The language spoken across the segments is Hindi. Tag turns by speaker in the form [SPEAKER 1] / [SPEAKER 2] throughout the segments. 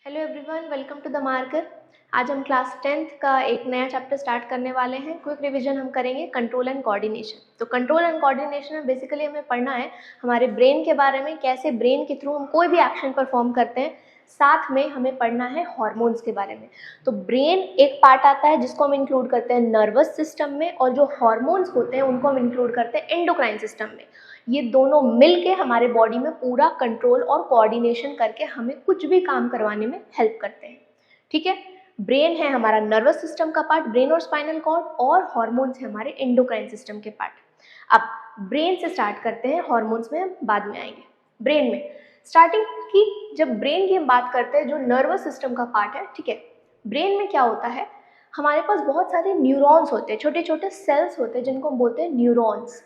[SPEAKER 1] Hello everyone, welcome to the marker. आज हम क्लास 10th का एक नया चैप्टर स्टार्ट करने वाले हैं। क्विक रिवीजन हम करेंगे कंट्रोल एंड कोऑर्डिनेशन। तो कंट्रोल एंड कोऑर्डिनेशन में बेसिकली हमें पढ़ना है हमारे ब्रेन के बारे में, कैसे ब्रेन के थ्रू हम कोई भी एक्शन परफॉर्म करते हैं। साथ में हमें पढ़ना है हॉर्मोन्स के बारे में। तो ब्रेन एक पार्ट आता है जिसको हम इंक्लूड करते हैं नर्वस सिस्टम में, और जो हॉर्मोन्स होते हैं उनको हम इंक्लूड करते हैं एंडोक्राइन सिस्टम में। ये दोनों मिलके हमारे बॉडी में पूरा कंट्रोल और कोऑर्डिनेशन करके हमें कुछ भी काम करवाने में हेल्प करते हैं। ठीक है, ब्रेन है हमारा नर्वस सिस्टम का पार्ट, ब्रेन और स्पाइनल कॉर्ड, और हॉर्मोन्स है हमारे एंडोक्राइन सिस्टम के पार्ट। अब ब्रेन से स्टार्ट करते हैं, हॉर्मोन्स में हम बाद में आएंगे। ब्रेन में स्टार्टिंग की, जब ब्रेन की हम बात करते हैं जो नर्वस सिस्टम का पार्ट है, ठीक है, ब्रेन में क्या होता है, हमारे पास बहुत सारे न्यूरॉन्स होते हैं, छोटे छोटे सेल्स होते हैं जिनको हम बोलते हैं न्यूरॉन्स।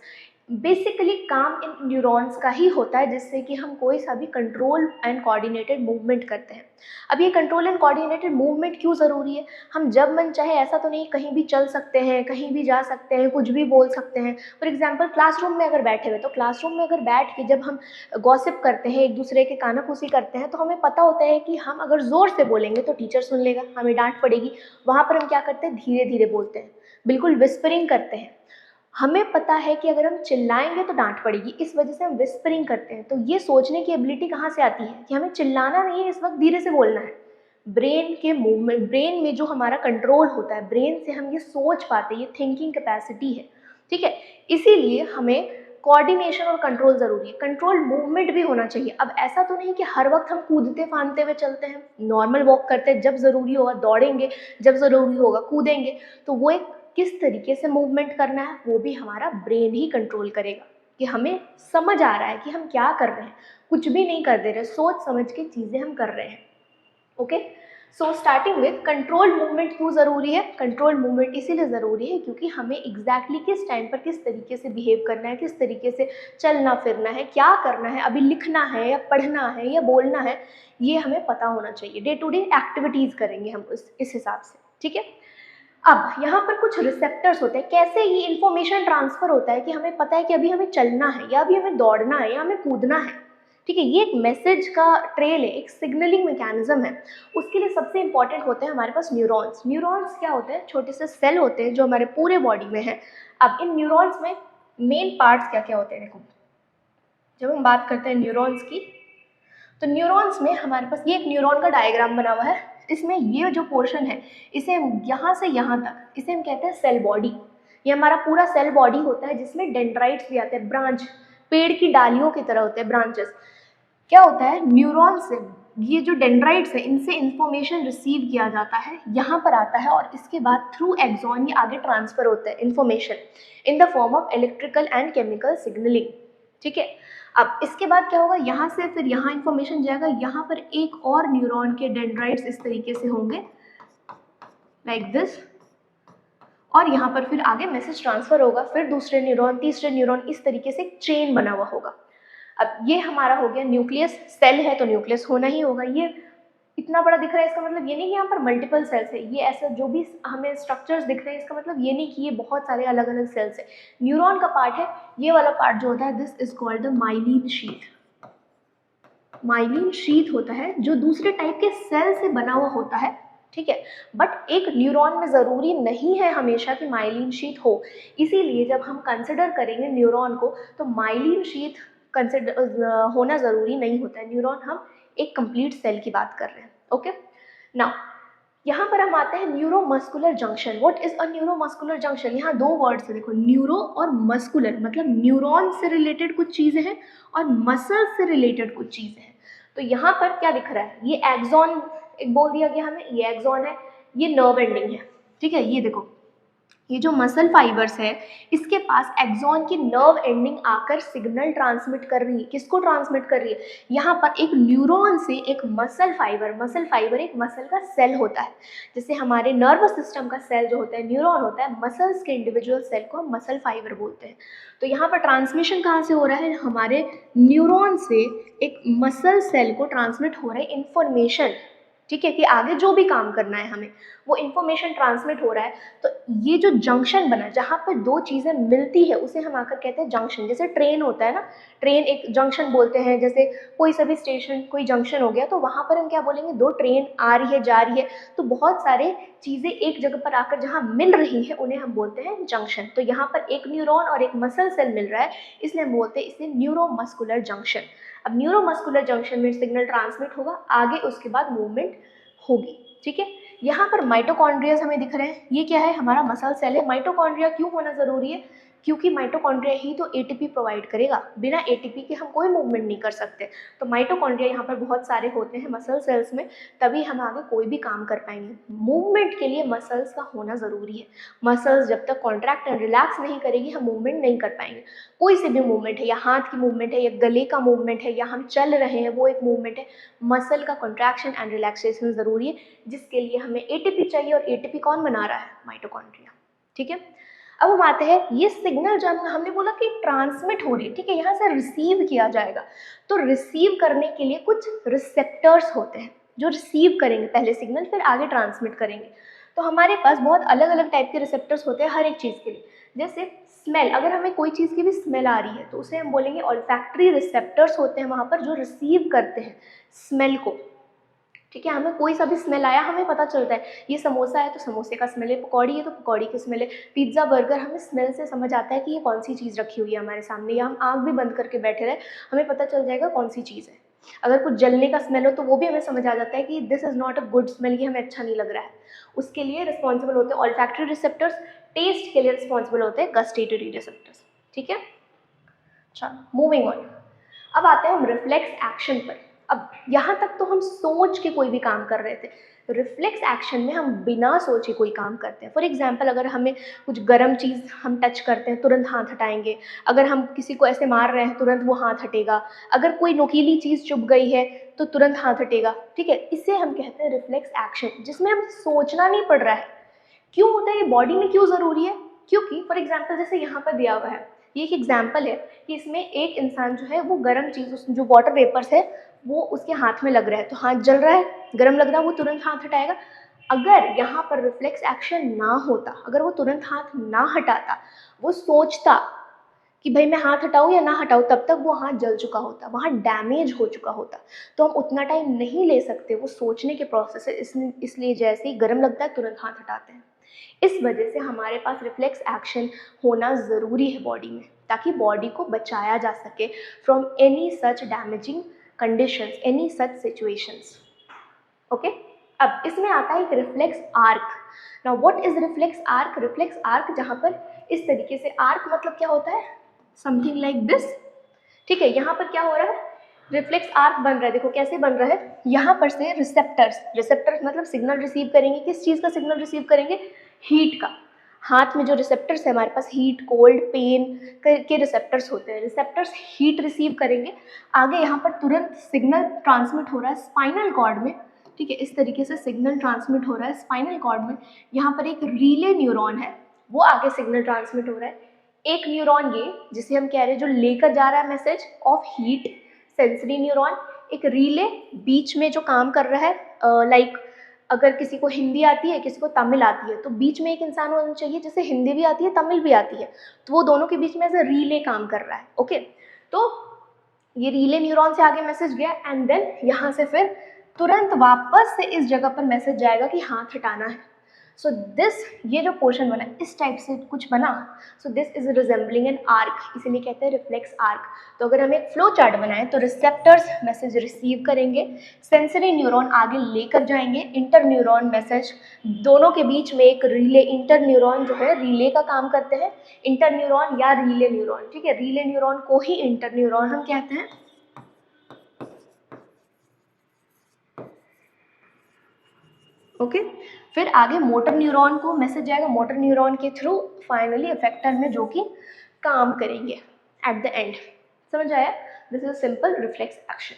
[SPEAKER 1] बेसिकली काम इन न्यूरॉन्स का ही होता है जिससे कि हम कोई सा भी कंट्रोल एंड कोऑर्डिनेटेड मूवमेंट करते हैं। अब ये कंट्रोल एंड कोऑर्डिनेटेड मूवमेंट क्यों ज़रूरी है? हम जब मन चाहे, ऐसा तो नहीं कहीं भी चल सकते हैं, कहीं भी जा सकते हैं, कुछ भी बोल सकते हैं। फॉर एग्जांपल क्लासरूम में अगर बैठे हुए, तो क्लासरूम में अगर बैठ के जब हम गॉसिप करते हैं, एक दूसरे के कानाफूसी करते हैं, तो हमें पता होता है कि हम अगर ज़ोर से बोलेंगे तो टीचर सुन लेगा, हमें डांट पड़ेगी। वहाँ पर हम क्या करते हैं, धीरे धीरे बोलते हैं, बिल्कुल विस्परिंग करते हैं। हमें पता है कि अगर हम चिल्लाएंगे तो डांट पड़ेगी, इस वजह से हम विस्परिंग करते हैं। तो ये सोचने की एबिलिटी कहाँ से आती है कि हमें चिल्लाना नहीं है, इस वक्त धीरे से बोलना है। ब्रेन के मूवमेंट, ब्रेन में जो हमारा कंट्रोल होता है, ब्रेन से हम ये सोच पाते हैं, ये थिंकिंग कैपेसिटी है। ठीक है, इसीलिए हमें कोऑर्डिनेशन और कंट्रोल जरूरी है। कंट्रोल मूवमेंट भी होना चाहिए। अब ऐसा तो नहीं कि हर वक्त हम कूदते फांदते हुए चलते हैं, नॉर्मल वॉक करते हैं, जब ज़रूरी होगा दौड़ेंगे, जब ज़रूरी होगा कूदेंगे। तो वो एक किस तरीके से मूवमेंट करना है वो भी हमारा ब्रेन ही कंट्रोल करेगा, कि हमें समझ आ रहा है कि हम क्या कर रहे हैं, कुछ भी नहीं कर दे रहे, सोच समझ के चीज़ें हम कर रहे हैं। Okay, so starting with control movement क्यों ज़रूरी है? कंट्रोल मूवमेंट इसीलिए ज़रूरी है क्योंकि हमें एग्जैक्टली किस टाइम पर किस तरीके से बिहेव करना है, किस तरीके से चलना फिरना है, क्या करना है, अभी लिखना है या पढ़ना है या बोलना है, ये हमें पता होना चाहिए। डे टू डे एक्टिविटीज़ करेंगे हम इस हिसाब से। ठीक है, अब यहाँ पर कुछ रिसेप्टर्स होते हैं। कैसे ये इन्फॉर्मेशन ट्रांसफर होता है कि हमें पता है कि अभी हमें चलना है, या अभी हमें दौड़ना है, या हमें कूदना है। ठीक है, ये एक मैसेज का ट्रेल है, एक सिग्नलिंग मैकेनिज्म है। उसके लिए सबसे इंपॉर्टेंट होते हैं हमारे पास न्यूरॉन्स। न्यूरॉन्स क्या होते हैं? छोटे से सेल होते हैं जो हमारे पूरे बॉडी में है। अब इन न्यूरॉन्स में मेन पार्ट्स क्या क्या होते हैं? देखो, जब हम बात करते हैं न्यूरॉन्स की, तो न्यूरॉन्स में हमारे पास ये एक न्यूरॉन का डायग्राम बना हुआ है। इसमें ये जो पोर्शन है, इसे यहाँ से यहाँ तक, इसे हम कहते हैं सेल बॉडी। ये हमारा पूरा सेल बॉडी होता है जिसमें डेंड्राइट्स भी आते हैं, ब्रांच, पेड़ की डालियों की तरह होते हैं ब्रांचेस। क्या होता है, न्यूरॉन से ये जो डेंड्राइट्स है, इनसे इंफॉर्मेशन रिसीव किया जाता है, यहाँ पर आता है, और इसके बाद थ्रू एक्सॉन ये आगे ट्रांसफर होता है information in the form of electrical and chemical signalling. ठीक है, अब इसके बाद क्या होगा, यहाँ से फिर यहाँ इंफॉर्मेशन जाएगा, यहाँ पर एक और न्यूरॉन के डेंड्राइट्स इस तरीके से होंगे, लाइक दिस, और यहाँ पर फिर आगे मैसेज ट्रांसफर होगा, फिर दूसरे न्यूरॉन, तीसरे न्यूरॉन, इस तरीके से चेन बना हुआ होगा। अब ये हमारा हो गया न्यूक्लियस। सेल है तो न्यूक्लियस होना ही होगा। ये इतना बड़ा दिख रहा है, इसका मतलब ये नहीं कि यहाँ पर मल्टीपल सेल्स है। ये ऐसा जो भी हमें स्ट्रक्चर्स दिख रहे हैं, इसका मतलब ये नहीं कि ये बहुत सारे अलग अलग सेल्स है। न्यूरॉन का पार्ट है ये वाला पार्ट जो होता है, this is called the myelin sheath. Myelin sheath होता है जो दूसरे टाइप के सेल से बना हुआ होता है। ठीक है, बट एक न्यूरॉन में ज़रूरी नहीं है हमेशा कि माइलिन शीथ हो। इसीलिए जब हम कंसिडर करेंगे न्यूरॉन को, तो माइलिन शीथ कंसिडर होना ज़रूरी नहीं होता है। न्यूरॉन, हम एक कंप्लीट सेल की बात कर रहे हैं। ओके, नाउ यहाँ पर हम आते हैं neuromuscular junction. What is a neuromuscular junction? यहाँ दो वर्ड्स है, देखो, न्यूरो और मस्कुलर, मतलब न्यूरॉन से रिलेटेड कुछ चीज़ें हैं और मसल से रिलेटेड कुछ चीज़ें हैं। तो यहाँ पर क्या दिख रहा है, ये एक्सॉन एक बोल दिया गया हमें, ये एक्सॉन है, ये नर्व एंडिंग है। ठीक है, ये देखो, ये जो मसल फाइबर्स है, इसके पास एक्सॉन की नर्व एंडिंग आकर सिग्नल ट्रांसमिट कर रही है। किसको ट्रांसमिट कर रही है? यहाँ पर एक न्यूरॉन से एक मसल फाइबर एक मसल का सेल होता है। जैसे हमारे नर्वस सिस्टम का सेल जो होता है न्यूरॉन होता है, मसल्स के इंडिविजुअल सेल को हम मसल फाइबर बोलते हैं। तो यहाँ पर ट्रांसमिशन कहाँ से हो रहा है? हमारे न्यूरॉन से एक मसल सेल को ट्रांसमिट हो रहा है इन्फॉर्मेशन। ठीक है, कि आगे जो भी काम करना है हमें, वो इन्फॉर्मेशन ट्रांसमिट हो रहा है। तो ये जो जंक्शन बना जहाँ पर दो चीज़ें मिलती है उसे हम आकर कहते हैं जंक्शन। जैसे ट्रेन होता है ना, ट्रेन एक जंक्शन बोलते हैं। जैसे कोई सा भी स्टेशन कोई जंक्शन हो गया तो वहाँ पर हम क्या बोलेंगे, दो ट्रेन आ रही है जा रही है, तो बहुत सारे चीज़ें एक जगह पर आकर जहाँ मिल रही है उन्हें हम बोलते हैं जंक्शन। तो यहाँ पर एक न्यूरॉन और एक मसल सेल मिल रहा है, इसलिए हम बोलते हैं इसे न्यूरोमस्कुलर जंक्शन। अब न्यूरोमस्कुलर जंक्शन में सिग्नल ट्रांसमिट होगा, आगे उसके बाद मूवमेंट होगी। ठीक है, यहाँ पर माइटोकॉन्ड्रिया हमें दिख रहे हैं, ये क्या है, हमारा मसल सेल है। माइटोकॉन्ड्रिया क्यों होना जरूरी है, क्योंकि माइटोकॉन्ड्रिया ही तो एटीपी प्रोवाइड करेगा, बिना एटीपी के हम कोई मूवमेंट नहीं कर सकते। तो माइटोकॉन्ड्रिया यहाँ पर बहुत सारे होते हैं मसल सेल्स में, तभी हम आगे कोई भी काम कर पाएंगे। मूवमेंट के लिए मसल्स का होना ज़रूरी है। मसल्स जब तक कॉन्ट्रैक्ट एंड रिलैक्स नहीं करेगी हम मूवमेंट नहीं कर पाएंगे। कोई से भी मूवमेंट है, या हाथ की मूवमेंट है, या गले का मूवमेंट है, या हम चल रहे हैं वो एक मूवमेंट है। मसल का कॉन्ट्रैक्शन एंड रिलैक्सेशन ज़रूरी है, जिसके लिए हमें एटीपी चाहिए, और एटीपी कौन बना रहा है, माइटोकॉन्ड्रिया। ठीक है, अब हम आते हैं, ये सिग्नल जो हमने बोला कि ट्रांसमिट हो रही है, ठीक है, यहाँ से रिसीव किया जाएगा। तो रिसीव करने के लिए कुछ रिसेप्टर्स होते हैं जो रिसीव करेंगे पहले सिग्नल, फिर आगे ट्रांसमिट करेंगे। तो हमारे पास बहुत अलग अलग टाइप के रिसेप्टर्स होते हैं हर एक चीज़ के लिए। जैसे स्मेल, अगर हमें कोई चीज़ की भी स्मेल आ रही है तो उसे हम बोलेंगे ऑल्फैक्टरी रिसेप्टर्स होते हैं वहाँ पर, जो रिसीव करते हैं स्मेल को। ठीक है, हमें कोई सा भी स्मेल आया हमें पता चलता है, ये समोसा है तो समोसे का स्मेल है, पकौड़ी है तो पकौड़ी की स्मेल है, पिज्ज़ा बर्गर, हमें स्मेल से समझ आता है कि ये कौन सी चीज़ रखी हुई है हमारे सामने, या हम आँख भी बंद करके बैठे रहे हमें पता चल जाएगा कौन सी चीज़ है। अगर कुछ जलने का स्मेल हो तो वो भी हमें समझ आ जाता है कि this is not a good smell, ये हमें अच्छा नहीं लग रहा है। उसके लिए रिस्पॉन्सिबल होते हैं ऑल्फैक्टरी रिसेप्टर्स। टेस्ट के लिए रिस्पॉन्सिबल होते हैं गस्टेटरी रिसेप्टर्स। ठीक है, चलो मूविंग ऑन। अब आते हैं हम रिफ्लेक्स एक्शन पर। अब यहाँ तक तो हम सोच के कोई भी काम कर रहे थे, रिफ्लेक्स एक्शन में हम बिना सोचे कोई काम करते हैं। फॉर एग्जांपल, अगर हमें कुछ गर्म चीज़ हम टच करते हैं तुरंत हाथ हटाएंगे, अगर हम किसी को ऐसे मार रहे हैं तुरंत वो हाथ हटेगा, अगर कोई नुकीली चीज़ चुभ गई है तो तुरंत हाथ हटेगा। ठीक है, इसे हम कहते हैं रिफ्लेक्स एक्शन, जिसमें हम सोचना नहीं पड़ रहा है। क्यों होता है ये, बॉडी में क्यों ज़रूरी है, क्योंकि फॉर एग्जाम्पल जैसे यहाँ पर दिया हुआ है, ये एक एग्जाम्पल है कि इसमें एक इंसान जो है वो गर्म चीज़, जो वाटर वेपर्स है वो उसके हाथ में लग रहा है, तो हाथ जल रहा है, गर्म लग रहा है, वो तुरंत हाथ हटाएगा। अगर यहाँ पर रिफ्लेक्स एक्शन ना होता, अगर वो तुरंत हाथ ना हटाता, वो सोचता कि भाई मैं हाथ हटाऊं या ना हटाऊं, तब तक वो हाथ जल चुका होता, वहाँ डैमेज हो चुका होता। तो हम उतना टाइम नहीं ले सकते, वो सोचने के प्रोसेस है, इसलिए जैसे ही गर्म लगता है तुरंत हाथ हटाते हैं। इस वजह से हमारे पास रिफ्लेक्स एक्शन होना ज़रूरी है बॉडी में, ताकि बॉडी को बचाया जा सके from any such damaging conditions, any such situations. Okay, अब इसमें आता है एक reflex arc. Now what is reflex arc? Reflex arc जहाँ पर इस तरीके से, आर्क मतलब क्या होता है, समथिंग लाइक दिस। ठीक है, यहाँ पर क्या हो रहा है, रिफ्लेक्स आर्क बन रहा है। देखो कैसे बन रहा है, यहाँ पर से रिसेप्टर्स मतलब सिग्नल रिसीव करेंगे, किस चीज़ का सिग्नल रिसीव करेंगे, हीट का। हाथ में जो रिसेप्टर्स है हमारे पास, हीट, कोल्ड, पेन के रिसेप्टर्स होते हैं, रिसेप्टर्स हीट रिसीव करेंगे, आगे यहाँ पर तुरंत सिग्नल ट्रांसमिट हो रहा है स्पाइनल कॉर्ड में। ठीक है, इस तरीके से सिग्नल ट्रांसमिट हो रहा है स्पाइनल कॉर्ड में। यहाँ पर एक रिले न्यूरॉन है, वो आगे सिग्नल ट्रांसमिट हो रहा है। एक न्यूरॉन ये जिसे हम कह रहे हैं जो लेकर जा रहा है message of heat, sensory neuron. एक रिले बीच में जो काम कर रहा है, लाइक अगर किसी को हिंदी आती है किसी को तमिल आती है, तो बीच में एक इंसान होना चाहिए जिसे हिंदी भी आती है तमिल भी आती है, तो वो दोनों के बीच में ऐसे रिले काम कर रहा है। ओके, तो ये रिले न्यूरॉन से आगे मैसेज गया, एंड देन यहाँ से फिर तुरंत वापस से इस जगह पर मैसेज जाएगा कि हाथ हटाना है। सो दिस, ये जो पोर्शन बना इस टाइप से कुछ बना, so this is resembling an arc, इसीलिए कहते हैं रिफ्लेक्स आर्क। तो अगर हम एक फ्लो चार्ट बनाएं तो रिसेप्टर्स मैसेज रिसीव करेंगे, सेंसरी न्यूरॉन आगे लेकर जाएंगे, इंटर न्यूरॉन मैसेज, दोनों के बीच में एक रिले, इंटर न्यूरॉन जो है रिले का काम करते हैं, इंटर न्यूरॉन या रिले न्यूरॉन। ठीक है, रिले न्यूरॉन को ही इंटर न्यूरॉन हम कहते हैं। ओके, फिर आगे मोटर न्यूरॉन को मैसेज जाएगा, मोटर न्यूरॉन के थ्रू फाइनली इफेक्टर में जो कि काम करेंगे एट द एंड। समझ आया? This is simple reflex action.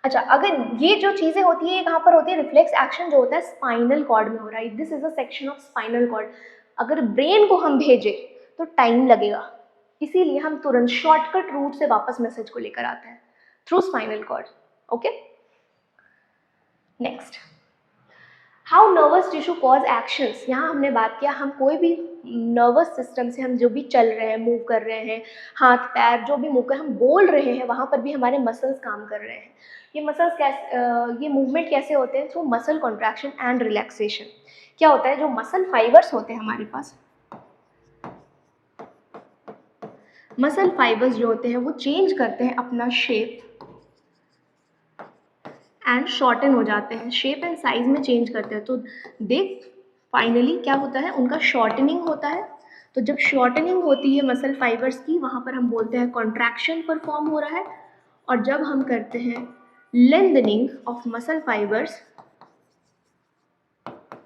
[SPEAKER 1] अच्छा, अगर ये जो चीजें होती है ये कहाँ पर होती है, रिफ्लेक्स एक्शन जो होता है स्पाइनल कॉर्ड में हो रहा है, this is a section of spinal cord. अगर ब्रेन को हम भेजें तो टाइम लगेगा, इसीलिए हम तुरंत शॉर्टकट रूट से वापस मैसेज को लेकर आते हैं through spinal cord. Okay, next, how nervous tissue cause actions, यहाँ हमने बात किया हम कोई भी नर्वस सिस्टम से हम जो भी चल रहे हैं, मूव कर रहे हैं, हाथ पैर जो भी मूव कर हम बोल रहे हैं, वहाँ पर भी हमारे मसल्स काम कर रहे हैं। ये मसल्स कैसे, ये मूवमेंट कैसे होते हैं? Through muscle contraction and relaxation. क्या होता है, जो मसल फाइबर्स होते हैं हमारे पास, मसल फाइबर्स जो होते हैं वो चेंज करते हैं अपना शेप एंड शॉर्टन हो जाते हैं, शेप एंड साइज में चेंज करते हैं। तो देख फाइनली क्या होता है, उनका शॉर्टनिंग होता है। तो जब शॉर्टनिंग होती है मसल फाइबर्स की, वहाँ पर हम बोलते हैं कॉन्ट्रैक्शन परफॉर्म हो रहा है। और जब हम करते हैं लेंथनिंग ऑफ मसल फाइबर्स,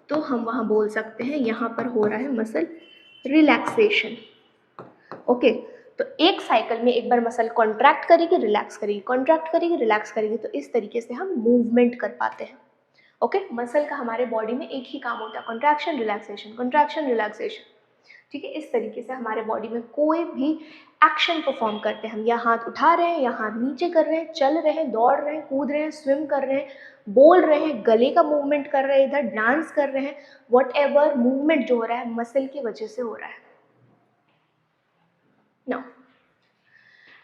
[SPEAKER 1] तो हम वहाँ बोल सकते हैं यहाँ पर हो रहा है मसल रिलैक्सेशन। ओके, तो एक साइकिल में एक बार मसल कॉन्ट्रैक्ट करेगी, रिलैक्स करेगी, कॉन्ट्रैक्ट करेगी, रिलैक्स करेगी, तो इस तरीके से हम मूवमेंट कर पाते हैं। ओके, मसल का हमारे बॉडी में एक ही काम होता है, कॉन्ट्रैक्शन रिलैक्सेशन, कॉन्ट्रैक्शन रिलैक्सेशन। ठीक है, इस तरीके से हमारे बॉडी में कोई भी एक्शन परफॉर्म करते हैं हम, या हाथ उठा रहे हैं, या हाथ नीचे कर रहे हैं, चल रहे हैं, दौड़ रहे हैं, कूद रहे हैं, स्विम कर रहे हैं, बोल रहे हैं, गले का मूवमेंट कर रहे हैं, इधर डांस कर रहे हैं, व्हाटएवर मूवमेंट जो हो रहा है मसल की वजह से हो रहा है। नाउ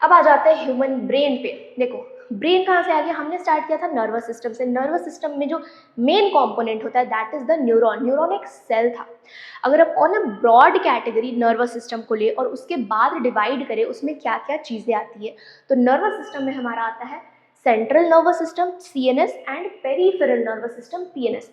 [SPEAKER 1] अब आ जाते हैं ह्यूमन ब्रेन पे। देखो ब्रेन कहाँ से आ गया, हमने स्टार्ट किया था नर्वस सिस्टम से। नर्वस सिस्टम में जो मेन कंपोनेंट होता है that is the neuron. Neuron एक सेल था। अगर आप on a broad category nervous system को ले और उसके बाद डिवाइड करें उसमें क्या क्या चीज़ें आती है, तो नर्वस सिस्टम में हमारा आता है central nervous system CNS and peripheral nervous system PNS।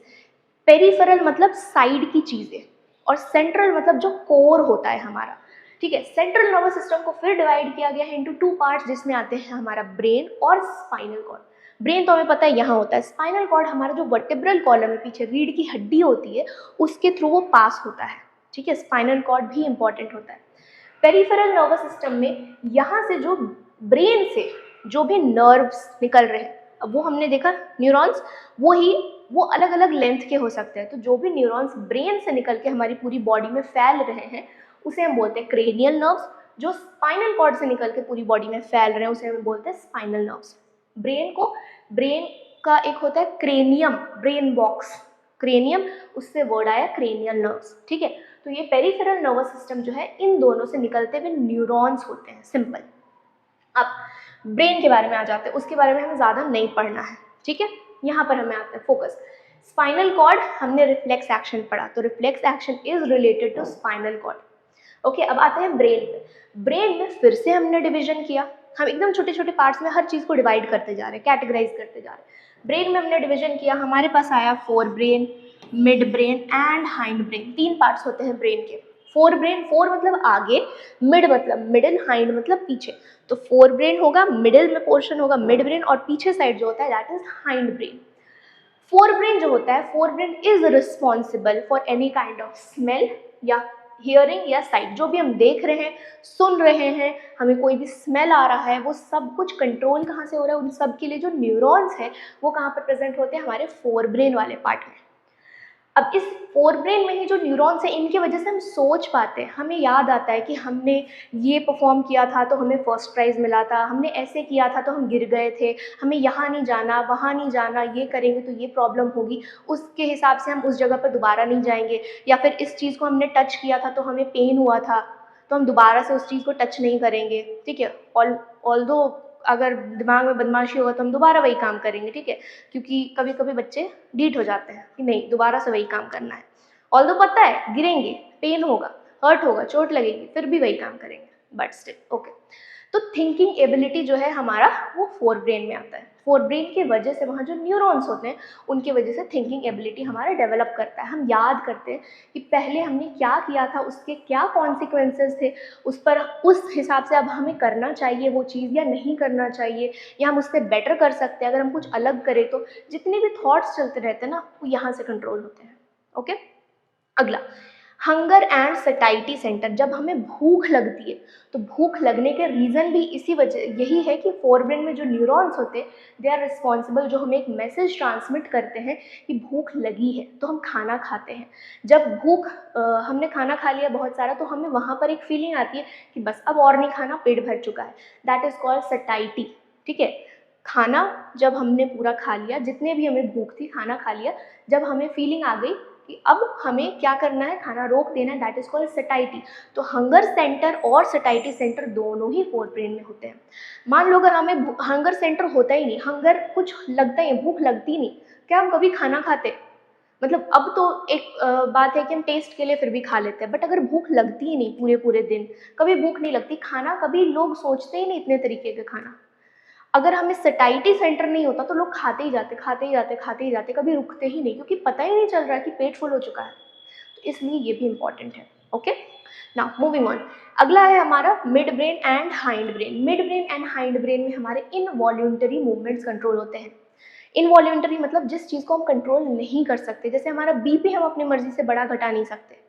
[SPEAKER 1] Peripheral मतलब साइड की चीज़ें, और सेंट्रल मतलब जो कोर होता है हमारा। ठीक है, सेंट्रल नर्वस सिस्टम को फिर डिवाइड किया गया है इनटू 2 पार्ट्स, जिसमें आते हैं हमारा ब्रेन और स्पाइनल कॉर्ड। ब्रेन तो हमें पता है यहाँ होता है, स्पाइनल कॉर्ड हमारा जो वर्टेब्रल कॉलम है, पीछे रीढ़ की हड्डी होती है, उसके थ्रू वो पास होता है। ठीक है, स्पाइनल कॉर्ड भी इंपॉर्टेंट होता है। पेरिफेरल नर्वस सिस्टम में यहाँ से जो ब्रेन से जो भी नर्व्स निकल रहे हैं, अब वो हमने देखा न्यूरॉन्स, वो अलग अलग लेंथ के हो सकते हैं। तो जो भी न्यूरॉन्स ब्रेन से निकल के हमारी पूरी बॉडी में फैल रहे हैं उसे हम बोलते हैं क्रेनियल नर्व्स। जो स्पाइनल कॉर्ड से निकल के पूरी बॉडी में फैल रहे हैं उसे हम बोलते हैं स्पाइनल नर्व्स। ब्रेन का एक होता है क्रेनियम, ब्रेन बॉक्स, क्रेनियम, उससे वर्ड आया क्रेनियल नर्व्स। ठीक है, तो ये पेरिफेरल नर्वस सिस्टम जो है इन दोनों से निकलते हुए न्यूरॉन्स होते हैं, सिंपल। अब ब्रेन के बारे में आ जाते हैं, उसके बारे में हमें ज़्यादा नहीं पढ़ना है। ठीक है, यहाँ पर हमें आता है फोकस। स्पाइनल कॉर्ड हमने रिफ्लेक्स एक्शन पढ़ा, तो reflex action is related to spinal cord. Okay, अब आते हैं ब्रेन पे। ब्रेन में फिर से हमने डिवीजन किया, हम एकदम छोटे छोटे पार्ट्स में हर चीज़ को डिवाइड करते जा रहे हैं, कैटेगराइज करते जा रहे हैं। ब्रेन में हमने डिवीजन किया, हमारे पास आया fore brain, mid brain and hind brain. 3 parts होते हैं ब्रेन के। फोर ब्रेन, फोर मतलब आगे, मिड मतलब मिडिल, हाइंड मतलब पीछे। तो फोर ब्रेन होगा, मिडिल में पोर्शन होगा मिड ब्रेन, और पीछे साइड जो होता है that is hind brain. Fore brain जो होता है, fore brain is responsible for any kind of smell या हियरिंग या साइट। जो भी हम देख रहे हैं, सुन रहे हैं, हमें कोई भी स्मेल आ रहा है, वो सब कुछ कंट्रोल कहाँ से हो रहा है, उन सब के लिए जो न्यूरॉन्स है वो कहाँ पर प्रेजेंट होते हैं, हमारे फोर ब्रेन वाले पार्ट में। अब इस फोर ब्रेन में ही जो न्यूरॉन्स है इनकी वजह से हम सोच पाते हैं, हमें याद आता है कि हमने ये परफॉर्म किया था तो हमें फर्स्ट प्राइज़ मिला था, हमने ऐसे किया था तो हम गिर गए थे, हमें यहाँ नहीं जाना, वहाँ नहीं जाना, ये करेंगे तो ये प्रॉब्लम होगी, उसके हिसाब से हम उस जगह पर दोबारा नहीं जाएंगे, या फिर इस चीज़ को हमने टच किया था तो हमें पेन हुआ था तो हम दोबारा से उस चीज़ को टच नहीं करेंगे। ठीक है, ऑल्दो अगर दिमाग में बदमाशी होगा तो हम दोबारा वही काम करेंगे। ठीक है, क्योंकि कभी कभी बच्चे डीट हो जाते हैं कि नहीं दोबारा से वही काम करना है, ऑल्दो पता है गिरेंगे, पेन होगा, हर्ट होगा, चोट लगेगी, फिर भी वही काम करेंगे, बट स्टिल ओके। तो थिंकिंग एबिलिटी जो है हमारा वो फोर ब्रेन में आता है। फोर ब्रेन की वजह से वहाँ जो न्यूरॉन्स होते हैं उनकी वजह से थिंकिंग एबिलिटी हमारा डेवलप करता है। हम याद करते हैं कि पहले हमने क्या किया था, उसके क्या कॉन्सिक्वेंसेस थे, उस पर उस हिसाब से अब हमें करना चाहिए वो चीज़ या नहीं करना चाहिए, या हम उससे बेटर कर सकते हैं अगर हम कुछ अलग करें। तो जितने भी थॉट्स चलते रहते हैं ना वो यहाँ से कंट्रोल होते हैं। ओके, अगला हंगर एंड सटाइटी सेंटर। जब हमें भूख लगती है तो भूख लगने के रीज़न भी इसी वजह यही है कि फोरब्रेन में जो न्यूरॉन्स होते हैं दे आर रिस्पॉन्सिबल, जो हमें एक मैसेज ट्रांसमिट करते हैं कि भूख लगी है तो हम खाना खाते हैं। जब हमने खाना खा लिया बहुत सारा तो हमें वहाँ पर एक फीलिंग आती है कि बस अब और नहीं खाना, पेट भर चुका है, दैट इज़ कॉल्ड सटाइटी। ठीक है, खाना जब हमने पूरा खा लिया, जितने भी हमें भूख थी, खाना खा लिया, जब हमें फीलिंग आ गई कि अब हमें क्या करना है, खाना रोक देना है, दैट इज कॉल्ड सटाइटी। तो हंगर सेंटर और सटाइटी सेंटर दोनों ही फोर ब्रेन में होते हैं। मान लो अगर हमें हंगर सेंटर होता ही नहीं, हंगर कुछ लगता ही, भूख लगती नहीं, क्या हम कभी खाना खाते? मतलब अब तो एक बात है कि हम टेस्ट के लिए फिर भी खा लेते हैं, बट अगर भूख लगती ही नहीं पूरे पूरे दिन, कभी भूख नहीं लगती, खाना कभी लोग सोचते ही नहीं इतने तरीके का खाना। अगर हमें सटाइटी सेंटर नहीं होता तो लोग खाते ही जाते, खाते ही जाते, खाते ही जाते, कभी रुकते ही नहीं, क्योंकि पता ही नहीं चल रहा है कि पेट फुल हो चुका है। तो इसलिए ये भी इंपॉर्टेंट है। Okay, now moving on. अगला है हमारा mid brain and hind brain. Mid brain and hind brain में हमारे इनवॉल्यूंटरी मूवमेंट्स कंट्रोल होते हैं। इनवॉल्यूंटरी मतलब जिस चीज़ को हम कंट्रोल नहीं कर सकते, जैसे हमारा बीपी हम अपनी मर्जी से बढ़ा घटा नहीं सकते।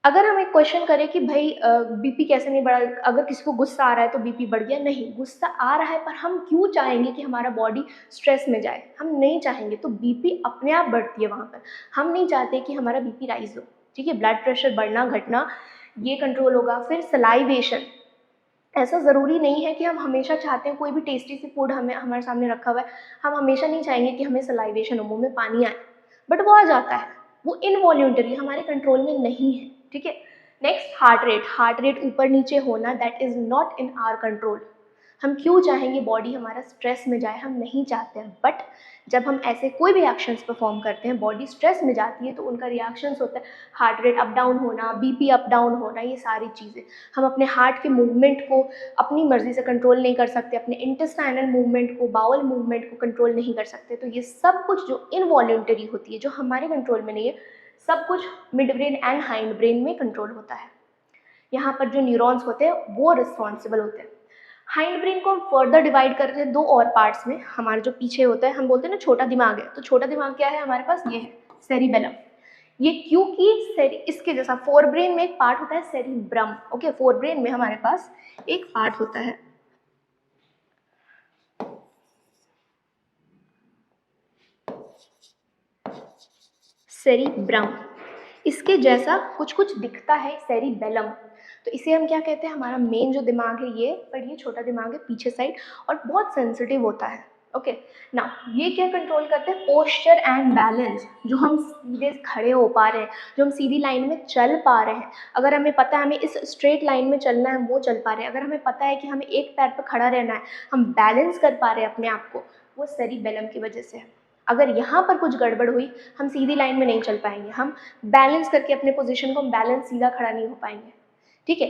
[SPEAKER 1] अगर हम एक क्वेश्चन करें कि भाई बीपी कैसे नहीं बढ़ा, अगर किसी को गुस्सा आ रहा है तो बीपी बढ़ गया, नहीं, गुस्सा आ रहा है, पर हम क्यों चाहेंगे कि हमारा बॉडी स्ट्रेस में जाए? हम नहीं चाहेंगे, तो बीपी अपने आप बढ़ती है वहाँ पर। हम नहीं चाहते कि हमारा बीपी राइज हो, ठीक है, ब्लड प्रेशर बढ़ना घटना ये कंट्रोल होगा। फिर सलाइवेशन, ऐसा ज़रूरी नहीं है कि हम हमेशा चाहते हैं, कोई भी टेस्टी सी फूड हमें हमारे सामने रखा हुआ है, हम हमेशा नहीं चाहेंगे कि हमें सलाइवेशन हो, मुंह में पानी आए, बट वो आ जाता है, वो इनवॉल्यूंटरी हमारे कंट्रोल में नहीं है, ठीक है। Next, heart rate. Heart rate ऊपर नीचे होना, that is not in our control. हम क्यों चाहेंगे बॉडी हमारा स्ट्रेस में जाए? हम नहीं चाहते हैं, बट जब हम ऐसे कोई भी एक्शंस परफॉर्म करते हैं, बॉडी स्ट्रेस में जाती है, तो उनका रिएक्शंस होता है हार्ट रेट अप डाउन होना, बीपी अप डाउन होना, ये सारी चीज़ें। हम अपने हार्ट के मूवमेंट को अपनी मर्जी से कंट्रोल नहीं कर सकते, अपने इंटेस्टाइनल मूवमेंट को, बाउल मूवमेंट को कंट्रोल नहीं कर सकते। तो ये सब कुछ जो इनवॉल्यूंटरी होती है, जो हमारे कंट्रोल में नहीं है, सब कुछ mid brain and hind brain में कंट्रोल होता है। यहाँ पर जो न्यूरॉन्स होते हैं वो रिस्पॉन्सिबल होते हैं। हाइंड ब्रेन को हम फर्दर डिवाइड करते हैं दो और पार्ट्स में। हमारे जो पीछे होता है, हम बोलते हैं ना छोटा दिमाग है, तो छोटा दिमाग क्या है हमारे पास? ये है सेरिबेलम। ये क्योंकि इसके जैसा फोर ब्रेन में एक पार्ट होता है सेरिब्रम। ओके, फोर ब्रेन में हमारे पास एक पार्ट होता है सेरिब्रम, इसके जैसा कुछ कुछ दिखता है सेरिबेलम। तो इसे हम क्या कहते हैं? हमारा मेन जो दिमाग है ये, पर ये छोटा दिमाग है पीछे साइड, और बहुत सेंसिटिव होता है। ओके, ना ये क्या कंट्रोल करते हैं? पोस्चर एंड बैलेंस, जो हम सीधे खड़े हो पा रहे हैं, जो हम सीधी लाइन में चल पा रहे हैं, अगर हमें पता है हमें इस स्ट्रेट लाइन में चलना है, वो चल पा रहे हैं, अगर हमें पता है कि हमें एक पैर पर खड़ा रहना है, हम बैलेंस कर पा रहे हैं अपने आप को, वो सेरिबेलम की वजह से है। अगर यहाँ पर कुछ गड़बड़ हुई, हम सीधी लाइन में नहीं चल पाएंगे, हम बैलेंस करके अपने पोजीशन को, हम बैलेंस सीधा खड़ा नहीं हो पाएंगे, ठीक है।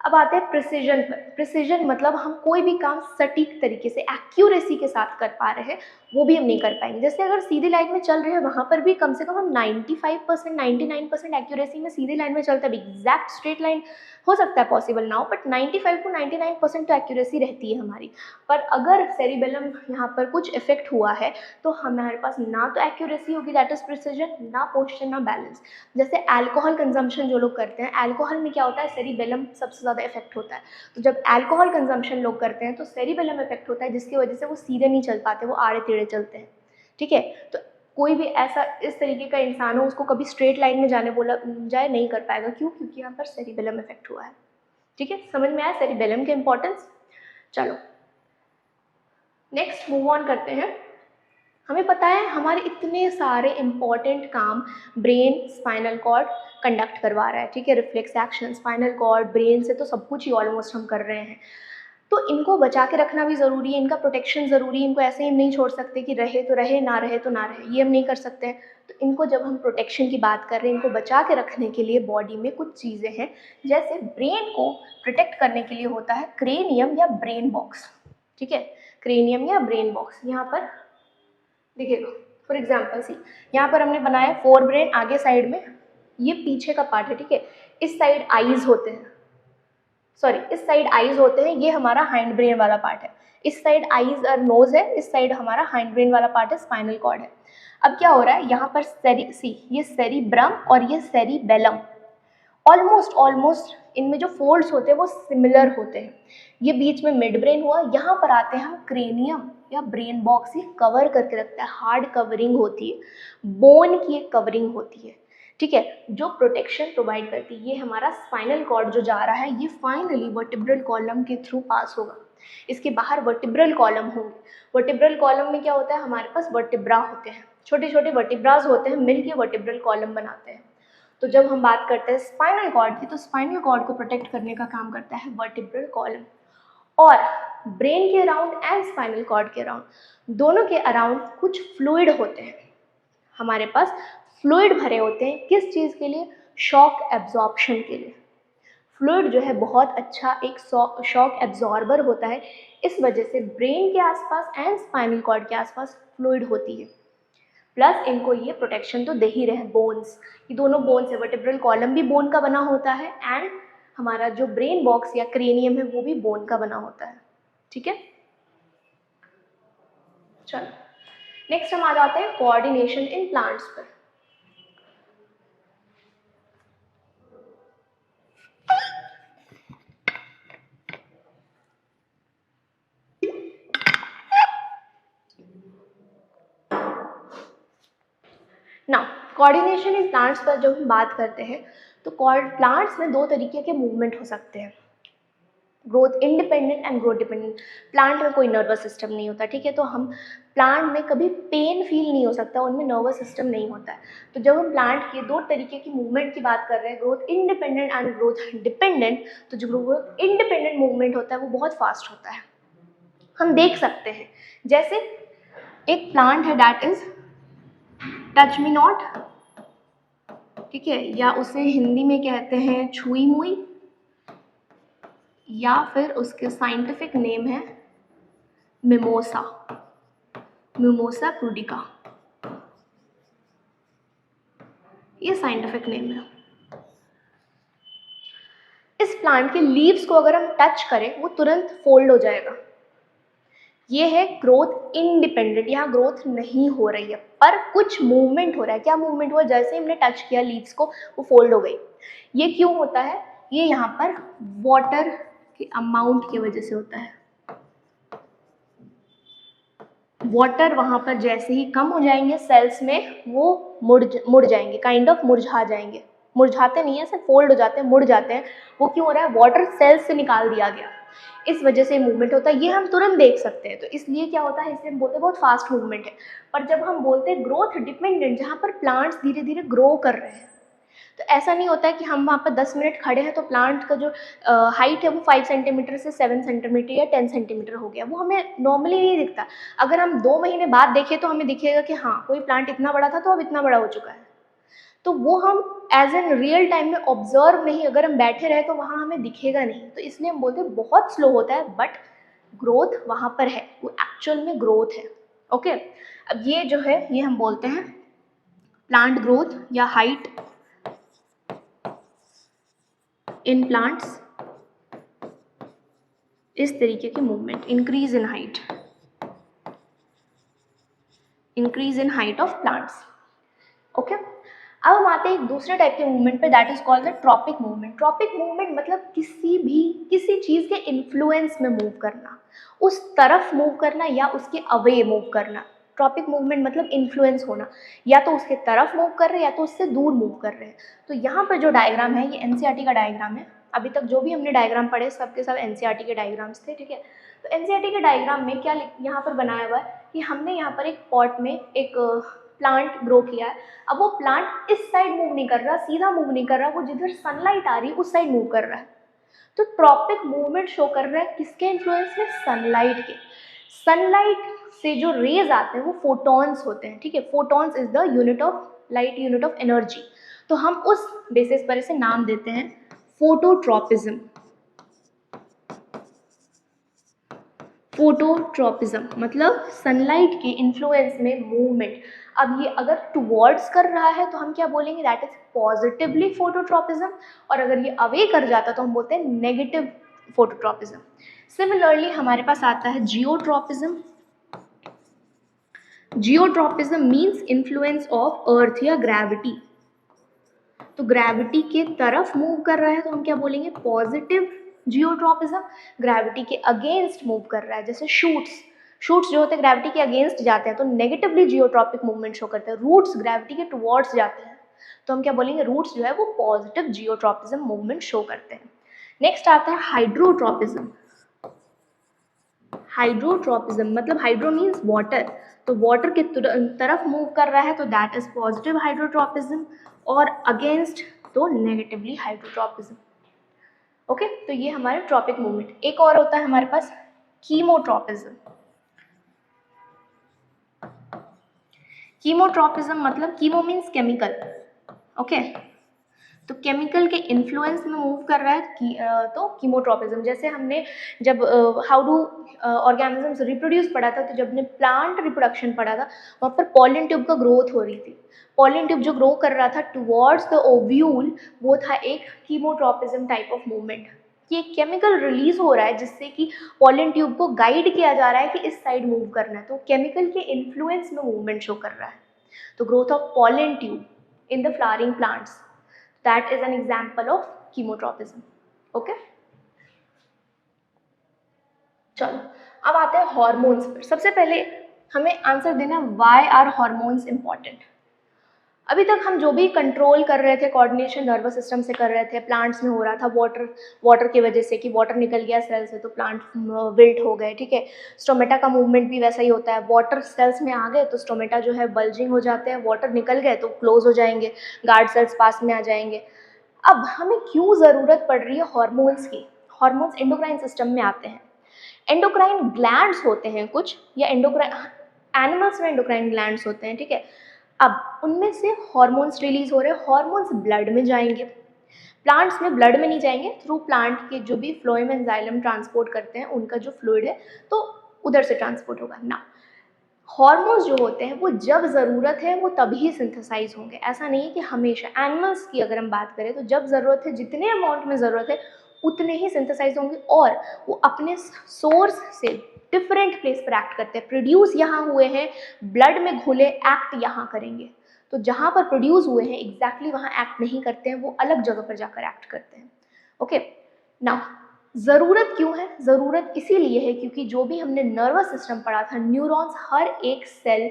[SPEAKER 1] अब आते हैं प्रिसीजन पर। प्रिसीजन मतलब हम कोई भी काम सटीक तरीके से, एक्यूरेसी के साथ कर पा रहे हैं, वो भी हम नहीं कर पाएंगे। जैसे अगर सीधी लाइन में चल रहे हैं, वहाँ पर भी कम से कम हम 95% 99% एक्यूरेसी में सीधी लाइन में चलते हैं। एग्जैक्ट स्ट्रेट लाइन हो सकता है पॉसिबल ना हो, बट 95 to 99% तो एक्यूरेसी रहती है हमारी। पर अगर सेरिबेलम यहाँ पर कुछ इफेक्ट हुआ है, तो हमारे पास ना तो एक्यूरेसी होगी, दैट इज प्रिसीजन, ना पोस्चर, ना बैलेंस। जैसे अल्कोहल कंजम्पशन जो लोग करते हैं, अल्कोहल में क्या होता है? सेरिबेलम सबसे ज़्यादा इफेक्ट होता है। तो जब अल्कोहल कंजम्पशन लोग करते हैं तो सेरिबेलम इफेक्ट होता है, जिसकी वजह से वो सीधे नहीं चल पाते, वो आड़े टेढ़े चलते हैं, ठीक है। तो कोई भी ऐसा इस तरीके का इंसान हो, उसको कभी स्ट्रेट लाइन में जाने बोला जाए, नहीं कर पाएगा। क्यों? क्योंकि यहाँ पर सेरिबेलम इफेक्ट हुआ है, ठीक है। समझ में आया सेरिबेलम के इंपॉर्टेंस? चलो नेक्स्ट मूव ऑन करते हैं। हमें पता है हमारे इतने सारे इंपॉर्टेंट काम ब्रेन, स्पाइनल कॉर्ड कंडक्ट करवा रहा है, ठीक है। Reflex action spinal cord, brain से तो सब कुछ ही ऑलमोस्ट हम कर रहे हैं। तो इनको बचा के रखना भी ज़रूरी है, इनका प्रोटेक्शन ज़रूरी है। इनको ऐसे ही हम नहीं छोड़ सकते कि रहे तो रहे, ना रहे तो ना रहे, ये हम नहीं कर सकते हैं। तो इनको जब हम प्रोटेक्शन की बात कर रहे हैं, इनको बचा के रखने के लिए बॉडी में कुछ चीज़ें हैं। जैसे ब्रेन को प्रोटेक्ट करने के लिए होता है क्रेनियम या ब्रेन बॉक्स, ठीक है। क्रेनियम या ब्रेन बॉक्स यहाँ पर दिखेगा। फॉर एग्जाम्पल सी, यहाँ पर हमने बनाया फोर ब्रेन आगे साइड में, ये पीछे का पार्ट है, ठीक है। इस साइड आईज होते हैं, सॉरी इस साइड आईज होते हैं, ये हमारा हाइंड ब्रेन वाला पार्ट है। इस साइड आईज और नोज है, इस साइड हमारा हाइंड ब्रेन वाला पार्ट है, स्पाइनल कॉर्ड है। अब क्या हो रहा है यहाँ पर ये सेरिब्रम और ये सेरिबेलम, ऑलमोस्ट इनमें जो फोल्ड्स होते हैं वो सिमिलर होते हैं। ये बीच में मिड ब्रेन हुआ, यहाँ पर आते हैं हम क्रेनियम या ब्रेन बॉक्स, ये कवर करके रखता है, हार्ड कवरिंग होती है, बोन की एक कवरिंग होती है, ठीक है, जो प्रोटेक्शन प्रोवाइड करती है। ये हमारा स्पाइनल कॉर्ड जो जा रहा है, ये फाइनली वर्टिब्रल कॉलम के थ्रू पास होगा। इसके बाहर वर्टिब्रल कॉलम होंगे। वर्टिब्रल कॉलम में क्या होता है, हमारे पास वर्टिब्रा होते हैं, छोटे छोटे वर्टिब्राज होते हैं, मिलके वर्टिब्रल कॉलम बनाते हैं। तो जब हम बात करते हैं स्पाइनल कॉर्ड की, तो स्पाइनल कॉर्ड को प्रोटेक्ट करने का काम करता है वर्टिब्रल कॉलम। और ब्रेन के अराउंड एंड स्पाइनल कॉर्ड के अराउंड, दोनों के अराउंड कुछ फ्लूइड होते हैं। हमारे पास फ्लूइड भरे होते हैं, किस चीज़ के लिए, शॉक एब्जॉर्प्शन के लिए। फ्लूइड जो है बहुत अच्छा एक शॉक एब्जॉर्बर होता है, इस वजह से ब्रेन के आसपास एंड स्पाइनल कॉर्ड के आसपास फ्लूइड होती है। प्लस इनको ये प्रोटेक्शन तो दे ही रहे हैं, बोन्स, ये दोनों बोन्स है, वर्टिब्रल कॉलम भी बोन का बना होता है एंड हमारा जो ब्रेन बॉक्स या क्रेनियम है वो भी बोन का बना होता है। ठीक है, चलो नेक्स्ट हम आ जाते हैं कोऑर्डिनेशन इन प्लांट्स पर। ना कोऑर्डिनेशन इन प्लांट्स पर जब हम बात करते हैं तो प्लांट्स में दो तरीके के मूवमेंट हो सकते हैं, growth independent and growth dependent. Plant में कोई नर्वस सिस्टम नहीं होता, ठीक है, तो हम प्लांट में कभी पेन फील नहीं हो सकता, उनमें नर्वस सिस्टम नहीं होता है। तो जब हम प्लांट के दो तरीके की मूवमेंट की बात कर रहे हैं, growth independent and growth dependent, तो जो ग्रोथ इंडिपेंडेंट मूवमेंट होता है वो बहुत फास्ट होता है, हम देख सकते हैं। जैसे एक प्लांट है that is touch me not, ठीक है, या उसे हिंदी में कहते हैं छुई मुई, या फिर उसके साइंटिफिक नेम है मिमोसा, मिमोसा पुडिका, ये साइंटिफिक नेम है। इस प्लांट के लीव्स को अगर हम टच करें वो तुरंत फोल्ड हो जाएगा, ये है ग्रोथ इंडिपेंडेंट, यहाँ ग्रोथ नहीं हो रही है पर कुछ मूवमेंट हो रहा है। क्या मूवमेंट हुआ, जैसे ही हमने टच किया लीव्स को वो फोल्ड हो गई। ये क्यों होता है, ये यहाँ पर वाटर के अमाउंट की वजह से होता है। वाटर वहाँ पर जैसे ही कम हो जाएंगे सेल्स में, वो मुड़ जाएंगे, काइंड ऑफ मुरझा जाएंगे, मुरझाते नहीं है, सिर्फ फोल्ड हो जाते हैं, मुड़ जाते हैं। वो क्यों हो रहा है, वाटर सेल्स से निकाल दिया गया, इस वजह से मूवमेंट होता है। ये हम तुरंत देख सकते हैं, तो इसलिए क्या होता है, इसलिए हम बोलते हैं बहुत फास्ट मूवमेंट है। पर जब हम बोलते हैं ग्रोथ डिपेंडेंट, जहाँ पर प्लांट्स धीरे धीरे ग्रो कर रहे हैं, तो ऐसा नहीं होता है कि हम वहाँ पर 10 मिनट खड़े हैं तो प्लांट का जो हाइट है वो 5 सेंटीमीटर से 7 सेंटीमीटर या 10 सेंटीमीटर हो गया, वो हमें नॉर्मली नहीं दिखता। अगर हम 2 महीने बाद देखें तो हमें दिखेगा कि हाँ कोई प्लांट इतना बड़ा था तो अब इतना बड़ा हो चुका है, तो वो हम एज एन रियल टाइम में ऑब्जर्व नहीं, अगर हम बैठे रहे तो वहाँ हमें दिखेगा नहीं, तो इसलिए हम बोलते हैं बहुत स्लो होता है, बट ग्रोथ वहाँ पर है, वो एक्चुअल में ग्रोथ है। ओके, अब ये जो है ये हम बोलते हैं प्लांट ग्रोथ या हाइट इन प्लांट्स, इस तरीके की movement, increase in height, increase in height of plants. Okay, अब हम आते हैं एक दूसरे टाइप के मूवमेंट पे, that is called the tropic movement. Tropic movement मतलब किसी चीज के इन्फ्लुएंस में मूव करना, उस तरफ मूव करना या उसके अवे मूव करना। ट्रॉपिक मूवमेंट मतलब इन्फ्लुएंस होना, या तो उसके तरफ मूव कर रहे हैं या तो उससे दूर मूव कर रहे हैं। तो यहाँ पर जो डायग्राम है ये एनसीईआरटी का डायग्राम है, अभी तक जो भी हमने डायग्राम पढ़े सब के सब एनसीईआरटी के डायग्राम्स थे, ठीक है। तो एनसीईआरटी के डायग्राम में क्या यहाँ पर बनाया हुआ है कि हमने यहाँ पर एक पॉट में एक प्लांट ग्रो किया है। अब वो प्लांट इस साइड मूव नहीं कर रहा, सीधा मूव नहीं कर रहा, वो जिधर सनलाइट आ रही है उस साइड मूव कर रहा है। तो ट्रॉपिक मूवमेंट शो कर रहा है किसके इन्फ्लुएंस में, सनलाइट के। सनलाइट से जो रेज आते हैं वो फोटॉन्स होते हैं, ठीक है। Photons is the unit of light, unit of energy. तो हम उस बेसिस पर इसे नाम देते हैं फोटोट्रॉपिज्म। फोटोट्रॉपिज्म मतलब सनलाइट के इन्फ्लुएंस में मूवमेंट। अब ये अगर टुवर्ड्स कर रहा है तो हम क्या बोलेंगे, दैट इज पॉजिटिवली फोटोट्रॉपिज्म, और अगर ये अवे कर जाता तो हम बोलते हैं नेगेटिव फोटोट्रॉपिज्म। सिमिलरली हमारे पास आता है geotropism. Geotropism means influence of earth या ग्रेविटी। तो ग्रेविटी के तरफ मूव कर रहा है तो हम क्या बोलेंगे, पॉजिटिव जियोट्रॉपिज्म। ग्रेविटी के अगेंस्ट मूव कर रहा है, जैसे शूट्स जो होते हैं ग्रेविटी के अगेंस्ट जाते हैं तो नेगेटिवली जियोट्रॉपिक मूवमेंट शो करते हैं। रूट्स ग्रेविटी के टुवर्ड्स जाते हैं तो हम क्या बोलेंगे, रूट्स जो है वो पॉजिटिव जियोट्रॉपिज्म मूवमेंट शो करते हैं। नेक्स्ट आता है हाइड्रोट्रॉपिज्म। हाइड्रोट्रोपिज्म मतलब हाइड्रो मीन्स वाटर, तो वाटर की तरफ मूव कर रहा है तो दैट इज पॉजिटिव हाइड्रोट्रोपिज्म, और अगेंस्ट तो नेगेटिवली हाइड्रोट्रोपिज्म। ओके, तो ये हमारे ट्रॉपिक मूवमेंट। एक और होता है हमारे पास कीमोट्रोपिज्म। कीमोट्रोपिज्म मतलब कीमो मीन्स केमिकल, ओके, तो केमिकल के इन्फ्लुएंस में मूव कर रहा है तो कीमोट्रोपिज्म। जैसे हमने जब हाउ डू ऑर्गेनिजम्स रिप्रोड्यूस पढ़ा था, तो जब हमने प्लांट रिप्रोडक्शन पढ़ा था वहाँ पर पॉलन ट्यूब का ग्रोथ हो रही थी, पॉलन ट्यूब जो ग्रो कर रहा था टुवर्ड्स द ओव्यूल, वो था एक कीमोट्रोपिज्म टाइप ऑफ मूवमेंट। ये केमिकल रिलीज हो रहा है जिससे कि पॉलन ट्यूब को गाइड किया जा रहा है कि इस साइड मूव करना है, तो केमिकल के इन्फ्लुएंस में मूवमेंट शो कर रहा है। तो growth of pollen tube in the flowering plants, that is an example of chemotropism. Okay, चलो अब आते हैं हॉर्मोन्स पर। सबसे पहले हमें आंसर देना व्हाई आर हॉर्मोन्स इंपॉर्टेंट। अभी तक हम जो भी कंट्रोल कर रहे थे, कोऑर्डिनेशन नर्वस सिस्टम से कर रहे थे, प्लांट्स में हो रहा था वाटर की वजह से कि वाटर निकल गया सेल से तो प्लांट विल्ट हो गए, ठीक है। स्टोमेटा का मूवमेंट भी वैसा ही होता है, वाटर सेल्स में आ गए तो स्टोमेटा जो है बल्जिंग हो जाते हैं, वाटर निकल गए तो क्लोज हो जाएंगे, गार्ड सेल्स पास में आ जाएंगे। अब हमें क्यों ज़रूरत पड़ रही है हॉर्मोन्स की? हॉर्मोन्स एंडोक्राइन सिस्टम में आते हैं, एंडोक्राइन ग्लैंड्स होते हैं कुछ, या एंडोक्राइन एनिमल्स में एंडोक्राइन ग्लैंड्स होते हैं, ठीक है। अब उनमें से हॉर्मोन्स रिलीज हो रहे हैं, हॉर्मोन्स ब्लड में जाएंगे, प्लांट्स में ब्लड में नहीं जाएंगे, थ्रू प्लांट के जो भी फ्लोएम एंड जाइलम ट्रांसपोर्ट करते हैं उनका जो फ्लूइड है तो उधर से ट्रांसपोर्ट होगा ना। हॉर्मोन्स जो होते हैं वो जब ज़रूरत है वो तभी सिंथेसाइज होंगे, ऐसा नहीं है कि हमेशा। एनिमल्स की अगर हम बात करें तो जब ज़रूरत है, जितने अमाउंट में ज़रूरत है उतने ही सिंथेसाइज होंगे, और वो अपने सोर्स से डिफरेंट प्लेस पर एक्ट करते हैं। प्रोड्यूस यहाँ हुए हैं, ब्लड में घुले, एक्ट यहाँ करेंगे, तो जहाँ पर प्रोड्यूस हुए हैं एग्जैक्टली वहाँ एक्ट नहीं करते हैं, वो अलग जगह पर जाकर एक्ट करते हैं। ओके, नाउ ज़रूरत क्यों है? ज़रूरत इसीलिए है क्योंकि जो भी हमने नर्वस सिस्टम पढ़ा था, न्यूरॉन्स हर एक सेल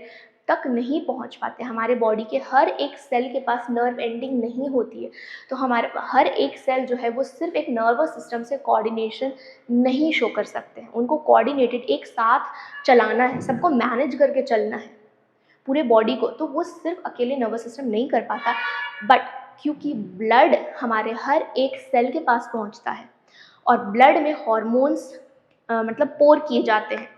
[SPEAKER 1] तक नहीं पहुंच पाते, हमारे बॉडी के हर एक सेल के पास नर्व एंडिंग नहीं होती है, तो हमारे हर एक सेल जो है वो सिर्फ एक नर्वस सिस्टम से कोऑर्डिनेशन नहीं शो कर सकते हैं, उनको कोऑर्डिनेटेड एक साथ चलाना है, सबको मैनेज करके चलना है पूरे बॉडी को, तो वो सिर्फ अकेले नर्वस सिस्टम नहीं कर पाता। बट क्योंकि ब्लड हमारे हर एक सेल के पास पहुंचता है और ब्लड में हॉर्मोन्स मतलब पोर किए जाते हैं,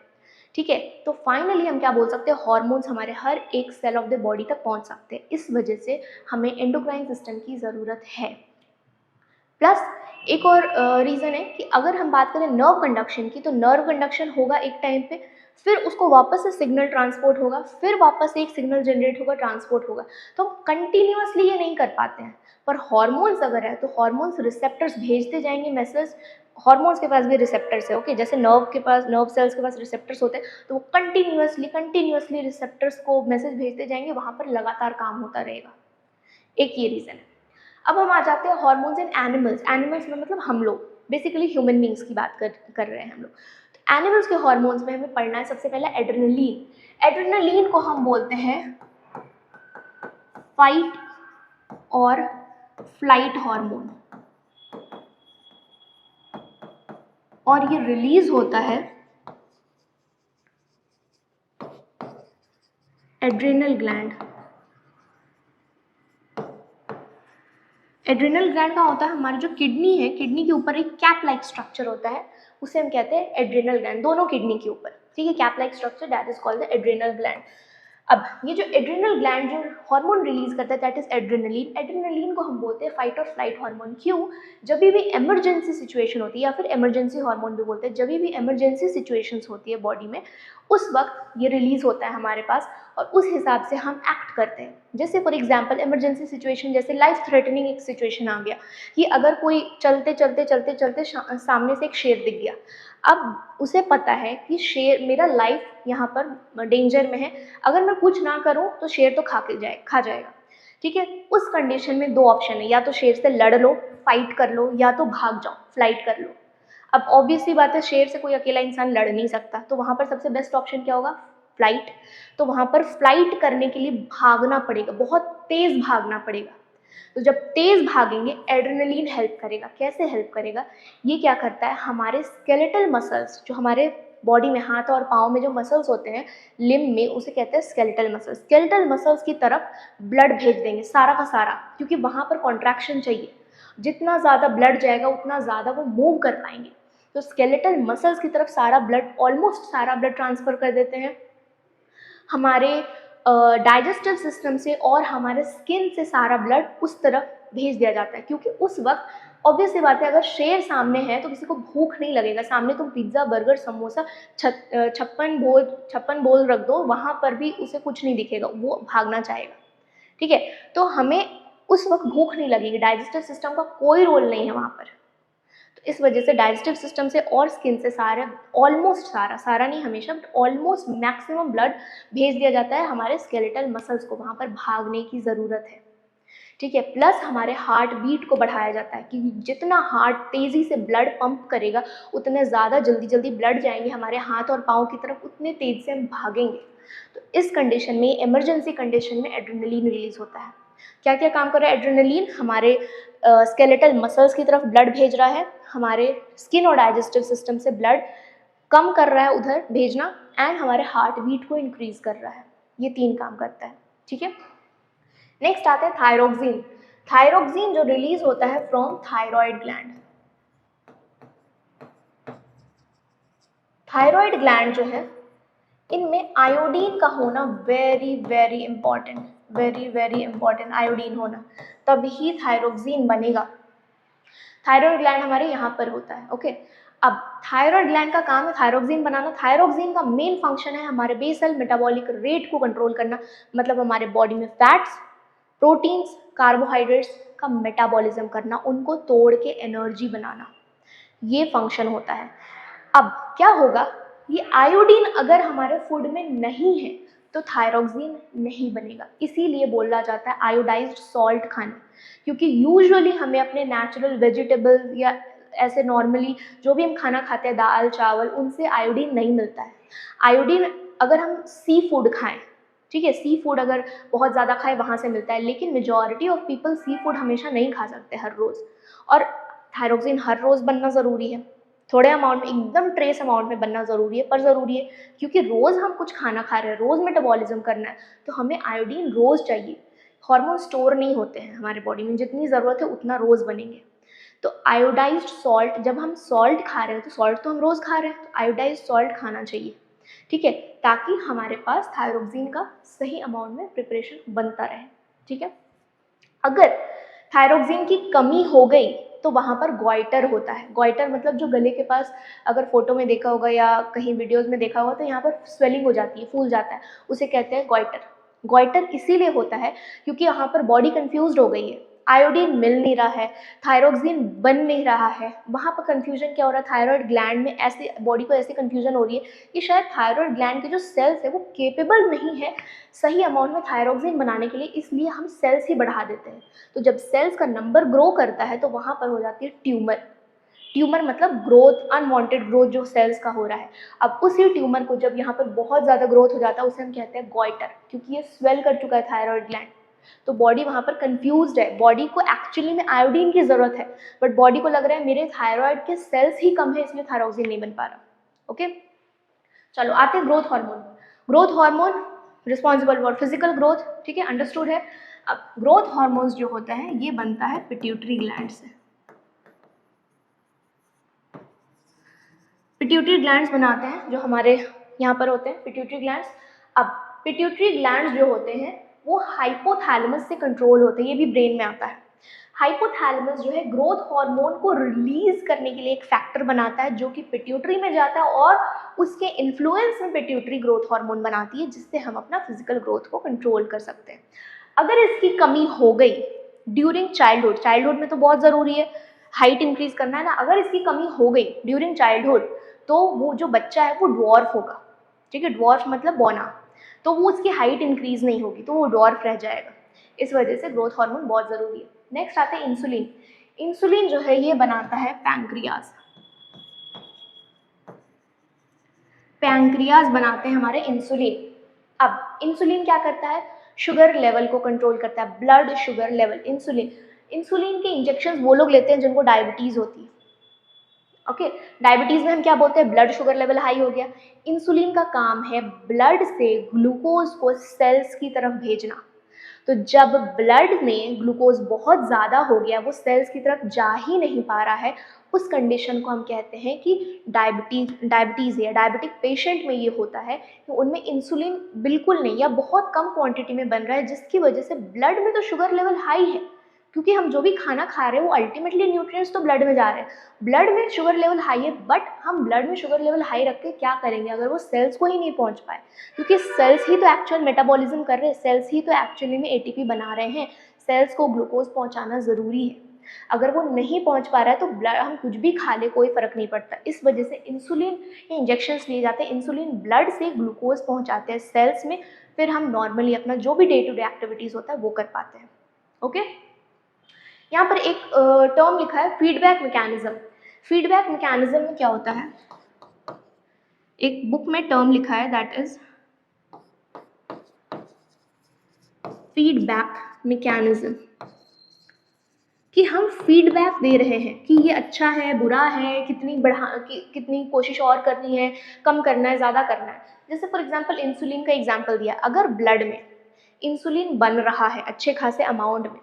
[SPEAKER 1] ठीक है, तो फाइनली हम क्या बोल सकते हैं, हॉर्मोन्स हमारे हर एक सेल ऑफ द बॉडी तक पहुंच सकते हैं। इस वजह से हमें एंडोक्राइन सिस्टम की ज़रूरत है। प्लस एक और रीज़न है कि अगर हम बात करें नर्व कंडक्शन की, तो नर्व कंडक्शन होगा एक टाइम पे, फिर उसको वापस से सिग्नल ट्रांसपोर्ट होगा, फिर वापस से एक सिग्नल जनरेट होगा, ट्रांसपोर्ट होगा, तो हम कंटिन्यूअसली ये नहीं कर पाते हैं। पर हॉर्मोन्स अगर है तो हॉर्मोन्स रिसेप्टर्स भेजते जाएंगे मैसेज, हॉर्मोन्स के पास भी रिसेप्टर्स है, ओके, जैसे नर्व के पास, नर्व सेल्स के पास रिसेप्टर्स होते हैं, तो वो कंटिन्यूअसली रिसेप्टर्स को मैसेज भेजते जाएंगे, वहाँ पर लगातार काम होता रहेगा। एक ये रीज़न है। अब हम आ जाते हैं हॉर्मोन्स इन एनिमल्स। एनिमल्स में मतलब हम लोग, बेसिकली ह्यूमन बींग्स की बात कर रहे हैं हम लोग। तो एनिमल्स के हॉर्मोन्स में हमें पढ़ना है सबसे पहला एड्रेनलिन। एड्रेनलिन को हम बोलते हैं फाइट और फ्लाइट हार्मोन, और ये रिलीज होता है एड्रेनल ग्लैंड। एड्रेनल ग्लैंड का होता है हमारी जो किडनी है, किडनी के ऊपर एक कैप लाइक स्ट्रक्चर होता है, उसे हम कहते हैं एड्रेनल ग्लैंड, दोनों किडनी के ऊपर, ठीक है, cap like structure, that is called the adrenal gland. अब ये जो एड्रेनल ग्लैंड जो हार्मोन रिलीज करता है दैट इज एड्रेनलिन। एड्रेनलिन को हम बोलते हैं फाइट और फ्लाइट हार्मोन। क्यों? जब भी इमरजेंसी सिचुएशन होती है, या फिर इमरजेंसी हार्मोन भी बोलते हैं, जब भी इमरजेंसी सिचुएशंस होती है बॉडी में, उस वक्त ये रिलीज होता है हमारे पास, और उस हिसाब से हम एक्ट करते हैं। जैसे फॉर एग्जांपल इमरजेंसी सिचुएशन, जैसे लाइफ थ्रेटनिंग एक सिचुएशन आ गया कि अगर कोई चलते चलते सामने से एक शेर दिख गया, अब उसे पता है कि शेर, मेरा लाइफ यहाँ पर डेंजर में है, अगर मैं कुछ ना करूँ तो शेर तो खा जाएगा, ठीक है। उस कंडीशन में दो ऑप्शन है, या तो शेर से लड़ लो, फाइट कर लो, या तो भाग जाओ, फ्लाइट कर लो। अब ऑब्वियसली बात है, शेर से कोई अकेला इंसान लड़ नहीं सकता, तो वहाँ पर सबसे बेस्ट ऑप्शन क्या होगा? फ्लाइट। तो वहाँ पर फ्लाइट करने के लिए भागना पड़ेगा, बहुत तेज़ भागना पड़ेगा। तो जब तेज़ भागेंगे एड्रेनलिन हेल्प करेगा। कैसे हेल्प करेगा? ये क्या करता है, हमारे स्केलेटल मसल्स, जो हमारे बॉडी में, हाथ और पाँव में जो मसल्स होते हैं लिम्ब में, उसे कहते हैं स्केलेटल मसल्स। स्केलेटल मसल्स की तरफ ब्लड भेज देंगे सारा का सारा, क्योंकि वहाँ पर कॉन्ट्रैक्शन चाहिए। जितना ज़्यादा ब्लड जाएगा उतना ज़्यादा वो मूव कर पाएंगे। तो स्केलेटल मसल्स की तरफ सारा ब्लड, ऑलमोस्ट सारा ब्लड ट्रांसफ़र कर देते हैं। हमारे डाइजेस्टिव सिस्टम से और हमारे स्किन से सारा ब्लड उस तरफ भेज दिया जाता है, क्योंकि उस वक्त ऑब्वियस सी बात है, अगर शेर सामने है तो किसी को भूख नहीं लगेगा। सामने तुम पिज्ज़ा, बर्गर, समोसा, छप्पन भोज रख दो, वहाँ पर भी उसे कुछ नहीं दिखेगा, वो भागना चाहेगा। ठीक है, तो हमें उस वक्त भूख नहीं लगेगी, डाइजेस्टिव सिस्टम का कोई रोल नहीं है वहाँ पर। तो इस वजह से डाइजेस्टिव सिस्टम से और स्किन से सारे, ऑलमोस्ट सारा नहीं हमेशा, बट ऑलमोस्ट मैक्सिमम ब्लड भेज दिया जाता है हमारे स्केलेटल मसल्स को, वहाँ पर भागने की ज़रूरत है। ठीक है, प्लस हमारे हार्ट बीट को बढ़ाया जाता है, क्योंकि जितना हार्ट तेज़ी से ब्लड पंप करेगा उतने ज़्यादा जल्दी ब्लड जाएंगे हमारे हाथ और पाँव की तरफ, उतने तेज़ से हम भागेंगे। तो इस कंडीशन में, इमरजेंसी कंडीशन में एड्रेनलिन रिलीज़ होता है। क्या क्या काम कर रहा है एड्रेनलिन? हमारे स्केलेटल मसल्स की तरफ ब्लड भेज रहा है, हमारे स्किन और डाइजेस्टिव सिस्टम से ब्लड कम कर रहा है उधर भेजना, एंड हमारे हार्ट बीट को इंक्रीज कर रहा है। ये 3 काम करता है। ठीक है, नेक्स्ट आते हैं थायरोक्सिन। थायरोक्सिन जो रिलीज होता है from thyroid gland. Thyroid gland जो है, इनमें आयोडीन का होना very important, very important, iodine होना, तभी थायरोक्सिन बनेगा। थायराइड ग्लैंड हमारे यहाँ पर होता है। ओके, अब थायराइड ग्लैंड का काम है थायरोक्सिन बनाना। थायरोक्सिन का मेन फंक्शन है हमारे बेसल मेटाबॉलिक रेट को कंट्रोल करना, मतलब हमारे बॉडी में फैट्स, प्रोटीन्स, कार्बोहाइड्रेट्स का मेटाबॉलिज्म करना, उनको तोड़ के एनर्जी बनाना, ये फंक्शन होता है। अब क्या होगा, ये आयोडीन अगर हमारे फूड में नहीं है तो थायरोक्सिन नहीं बनेगा, इसीलिए बोला जाता है आयोडाइज्ड सॉल्ट खाना, क्योंकि यूजुअली हमें अपने नेचुरल वेजिटेबल्स या ऐसे नॉर्मली जो भी हम खाना खाते हैं, दाल चावल, उनसे आयोडीन नहीं मिलता है। आयोडीन अगर हम सी फूड खाएं, ठीक है, सी फूड अगर बहुत ज़्यादा खाएं वहाँ से मिलता है, लेकिन majority of people sea food हमेशा नहीं खा सकते हर रोज़, और थायरोक्सिन हर रोज़ बनना ज़रूरी है। थोड़े अमाउंट में, एकदम ट्रेस अमाउंट में बनना ज़रूरी है, पर ज़रूरी है, क्योंकि रोज़ हम कुछ खाना खा रहे हैं, रोज़ मेटाबॉलिज्म करना है, तो हमें आयोडीन रोज़ चाहिए। हार्मोन स्टोर नहीं होते हैं हमारे बॉडी में, जितनी ज़रूरत है उतना रोज़ बनेंगे। तो आयोडाइज्ड सॉल्ट, जब हम सॉल्ट खा रहे हैं तो सॉल्ट तो हम रोज़ खा रहे हैं, तो आयोडाइज्ड सॉल्ट खाना चाहिए। ठीक है, ताकि हमारे पास थायरोक्सिन का सही अमाउंट में प्रिपरेशन बनता रहे। ठीक है, अगर थायरोक्सिन की कमी हो गई तो वहाँ पर गॉइटर होता है। गॉइटर मतलब जो गले के पास, अगर फोटो में देखा होगा या कहीं वीडियोस में देखा होगा, तो यहाँ पर स्वेलिंग हो जाती है, फूल जाता है, उसे कहते हैं गॉइटर। गॉइटर इसीलिए होता है क्योंकि यहाँ पर बॉडी कंफ्यूज्ड हो गई है, आयोडीन मिल नहीं रहा है, थायरोक्सिन बन नहीं रहा है। वहाँ पर कंफ्यूजन क्या हो रहा है, थायराइड ग्लैंड में ऐसे, बॉडी को ऐसी कंफ्यूजन हो रही है कि शायद थायराइड ग्लैंड के जो सेल्स है वो केपेबल नहीं है सही अमाउंट में थायरोक्सिन बनाने के लिए, इसलिए हम सेल्स ही बढ़ा देते हैं। तो जब सेल्स का नंबर ग्रो करता है तो वहाँ पर हो जाती है ट्यूमर। ट्यूमर मतलब ग्रोथ, अनवांटेड ग्रोथ जो सेल्स का हो रहा है। अब उसी ट्यूमर को जब यहाँ पर बहुत ज़्यादा ग्रोथ हो जाता है, उसे हम कहते हैं गॉइटर, क्योंकि ये स्वेल कर चुका है थायराइड ग्लैंड। तो बॉडी वहाँ पर कंफ्यूज्ड है, बॉडी को एक्चुअली में आयोडीन की ज़रूरत है, बट बॉडी को लग रहा है मेरे थायराइड के सेल्स ही कम है, इसलिए थायरोक्सिन नहीं बन पा रहा। ओके, चलो आते हैं growth hormone. Growth hormone responsible for physical growth, ठीक है, अंडरस्टूड है। अब ग्रोथ हार्मोन्स जो होता है ये बनता है पिट्यूटरी ग्लैंड से। पिट्यूटरी ग्लैंड्स बनाते हैं जो हमारे यहाँ पर होते हैं पिट्यूटरी ग्लैंड्स। अब पिट्यूटरी ग्लैंड्स जो होते हैं वो हाइपोथैलेमस से कंट्रोल होते हैं, ये भी ब्रेन में आता है। हाइपोथैलेमस जो है ग्रोथ हार्मोन को रिलीज करने के लिए एक फैक्टर बनाता है जो कि पिट्यूटरी में जाता है, और उसके इन्फ्लुएंस में पिट्यूटरी ग्रोथ हार्मोन बनाती है, जिससे हम अपना फिजिकल ग्रोथ को कंट्रोल कर सकते हैं। अगर इसकी कमी हो गई ड्यूरिंग चाइल्डहुड, चाइल्डहुड में तो बहुत ज़रूरी है, हाइट इंक्रीज करना है ना, अगर इसकी कमी हो गई ड्यूरिंग चाइल्डहुड तो वो जो बच्चा है वो ड्वार्फ होगा। ठीक है, ड्वार्फ मतलब बौना, तो वो उसकी हाइट इंक्रीज नहीं होगी, तो वो ड्वार्फ रह जाएगा। इस वजह से ग्रोथ हार्मोन बहुत ज़रूरी है। नेक्स्ट आते हैं इंसुलिन। इंसुलिन जो है ये बनाता है पैंक्रियाज। पैंक्रियाज बनाते हैं हमारे इंसुलिन। अब इंसुलिन क्या करता है, शुगर लेवल को कंट्रोल करता है, blood sugar level. Insulin, insulin के इंजेक्शन वो लोग लेते हैं जिनको डायबिटीज़ होती है, ओके। डायबिटीज़ में हम क्या बोलते हैं, ब्लड शुगर लेवल हाई हो गया। इंसुलिन का काम है ब्लड से ग्लूकोज को सेल्स की तरफ भेजना। तो जब ब्लड में ग्लूकोज बहुत ज़्यादा हो गया, वो सेल्स की तरफ जा ही नहीं पा रहा है, उस कंडीशन को हम कहते हैं कि डायबिटीज़ या डायबिटिक पेशेंट में ये होता है कि उनमें इंसुलिन बिल्कुल नहीं या बहुत कम क्वांटिटी में बन रहा है, जिसकी वजह से ब्लड में तो शुगर लेवल हाई है, क्योंकि हम जो भी खाना खा रहे हैं वो अल्टीमेटली न्यूट्रिएंट्स तो ब्लड में जा रहे हैं। ब्लड में शुगर लेवल हाई है, बट हम ब्लड में शुगर लेवल हाई रख के क्या करेंगे अगर वो सेल्स को ही नहीं पहुंच पाए, क्योंकि सेल्स ही तो एक्चुअल मेटाबॉलिज्म कर रहे हैं, सेल्स ही तो एक्चुअली में एटीपी बना रहे हैं, सेल्स को ग्लूकोज पहुंचाना ज़रूरी है। अगर वो नहीं पहुंच पा रहा है तो ब्लड, हम कुछ भी खा ले कोई फ़र्क नहीं पड़ता। इस वजह से इंसुलिन या इंजेक्शंस लिए जाते हैं, इंसुलिन ब्लड से ग्लूकोज पहुंचाते हैं सेल्स में, फिर हम नॉर्मली अपना जो भी डे टू डे एक्टिविटीज़ होता है वो कर पाते हैं। ओके। यहाँ पर एक टर्म लिखा है फीडबैक मैकेनिज्म। फीडबैक मैकेनिज्म में क्या होता है, एक बुक में टर्म लिखा है दैट इज फीडबैक मैकेनिज्म, कि हम फीडबैक दे रहे हैं कि ये अच्छा है, बुरा है, कितनी कोशिश और करनी है, कम करना है, ज़्यादा करना है। जैसे फॉर एग्जांपल इंसुलिन का एग्जांपल दिया, अगर ब्लड में इंसुलिन बन रहा है अच्छे खासे अमाउंट में,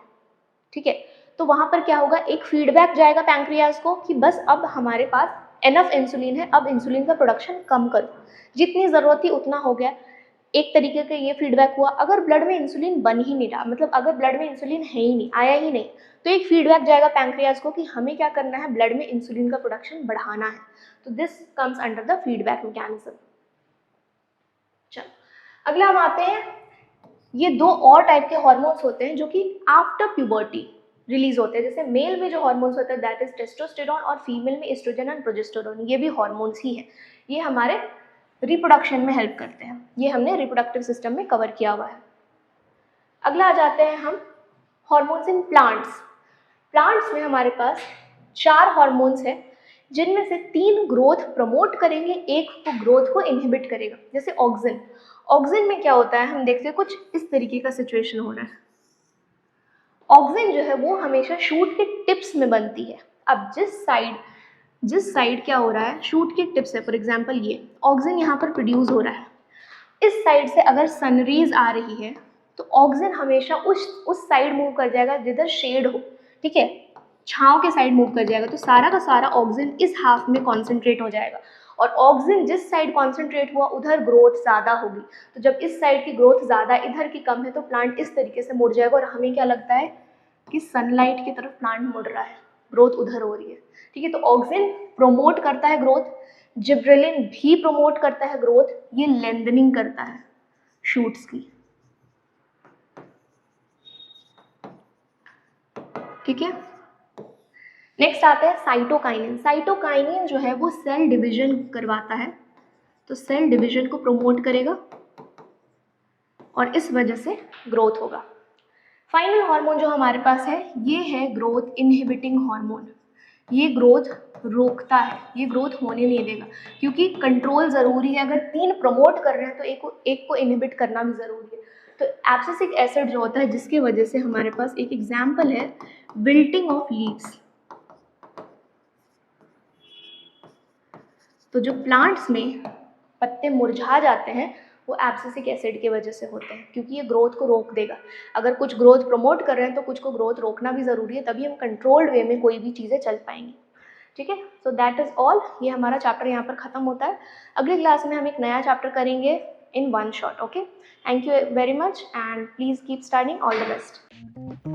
[SPEAKER 1] ठीक है, तो वहाँ पर क्या होगा, एक फीडबैक जाएगा पैंक्रियाज को कि बस अब हमारे पास एनफ इंसुलिन है, अब इंसुलिन का प्रोडक्शन कम करो, जितनी ज़रूरत थी उतना हो गया। एक तरीके का ये फीडबैक हुआ। अगर ब्लड में इंसुलिन बन ही नहीं रहा, मतलब अगर ब्लड में इंसुलिन है ही नहीं, आया ही नहीं, तो एक फीडबैक जाएगा पैंक्रियाज को कि हमें क्या करना है, ब्लड में इंसुलिन का प्रोडक्शन बढ़ाना है। तो this comes under the feedback mechanism. चलो अगला हम आते हैं, ये दो और टाइप के हार्मोन्स होते हैं जो कि आफ्टर प्यूबर्टी रिलीज होते हैं। जैसे मेल में जो हार्मोन्स होते हैं दैट इज टेस्टोस्टेरोन, और फीमेल में एस्ट्रोजन एंड प्रोजेस्टेरोन, ये भी हार्मोन्स ही हैं। ये हमारे रिप्रोडक्शन में हेल्प करते हैं। ये हमने रिप्रोडक्टिव सिस्टम में कवर किया हुआ है। अगला आ जाते हैं हम हार्मोन्स इन प्लांट्स। प्लांट्स में हमारे पास 4 हार्मोन्स हैं, जिनमें से 3 ग्रोथ प्रमोट करेंगे, एक को ग्रोथ को इनहिबिट करेगा। जैसे ऑक्सिन, ऑक्सिन में क्या होता है, हम देखते हैं कुछ इस तरीके का सिचुएशन हो रहा है। ऑक्सिन जो है वो हमेशा शूट के टिप्स में बनती है। अब जिस साइड क्या हो रहा है, शूट के टिप्स है, फॉर एग्जांपल ये ऑक्सिन यहाँ पर प्रोड्यूस हो रहा है, इस साइड से अगर सनरेज आ रही है तो ऑक्सिन हमेशा उस साइड मूव कर जाएगा जिधर शेड हो, ठीक है, छांव के साइड मूव कर जाएगा। तो सारा का सारा ऑक्सिन इस हाफ में कॉन्सेंट्रेट हो जाएगा, और ऑक्सिन जिस साइड कॉन्सेंट्रेट हुआ उधर ग्रोथ ज़्यादा होगी। तो जब इस साइड की ग्रोथ ज़्यादा, इधर की कम है, तो प्लांट इस तरीके से मुड़ जाएगा, और हमें क्या लगता है कि सनलाइट की तरफ प्लांट मुड़ रहा है, ग्रोथ उधर हो रही है, ठीक है। तो ऑक्सिन प्रोमोट करता है ग्रोथ, जिब्रेलिन भी प्रोमोट करता है ग्रोथ, ये लेंथनिंग करता है शूट्स की, ठीक है। नेक्स्ट आता है साइटोकाइनिन। साइटोकाइनिन जो है वो सेल डिवीजन करवाता है, तो सेल डिवीजन को प्रोमोट करेगा और इस वजह से ग्रोथ होगा। फाइनल हार्मोन जो हमारे पास है ये है ग्रोथ इनहिबिटिंग हार्मोन। ये ग्रोथ रोकता है, ये ग्रोथ होने नहीं देगा, क्योंकि कंट्रोल ज़रूरी है। अगर 3 प्रमोट कर रहे हैं तो एक को इनहिबिट करना भी ज़रूरी है। तो एब्सिसिक एसिड जो होता है, जिसकी वजह से हमारे पास एक एग्जाम्पल है विल्टिंग ऑफ लीव्स। तो जो प्लांट्स में पत्ते मुरझा जाते हैं वो एब्सिसिक एसिड की वजह से होते हैं, क्योंकि ये ग्रोथ को रोक देगा। अगर कुछ ग्रोथ प्रमोट कर रहे हैं तो कुछ को ग्रोथ रोकना भी ज़रूरी है, तभी हम कंट्रोल्ड वे में कोई भी चीज़ें चल पाएंगी, ठीक है। So that is all. ये हमारा चैप्टर यहाँ पर ख़त्म होता है। अगली क्लास में हम एक नया चैप्टर करेंगे इन 1 shot. Okay, thank you very much and please keep studying. All the best.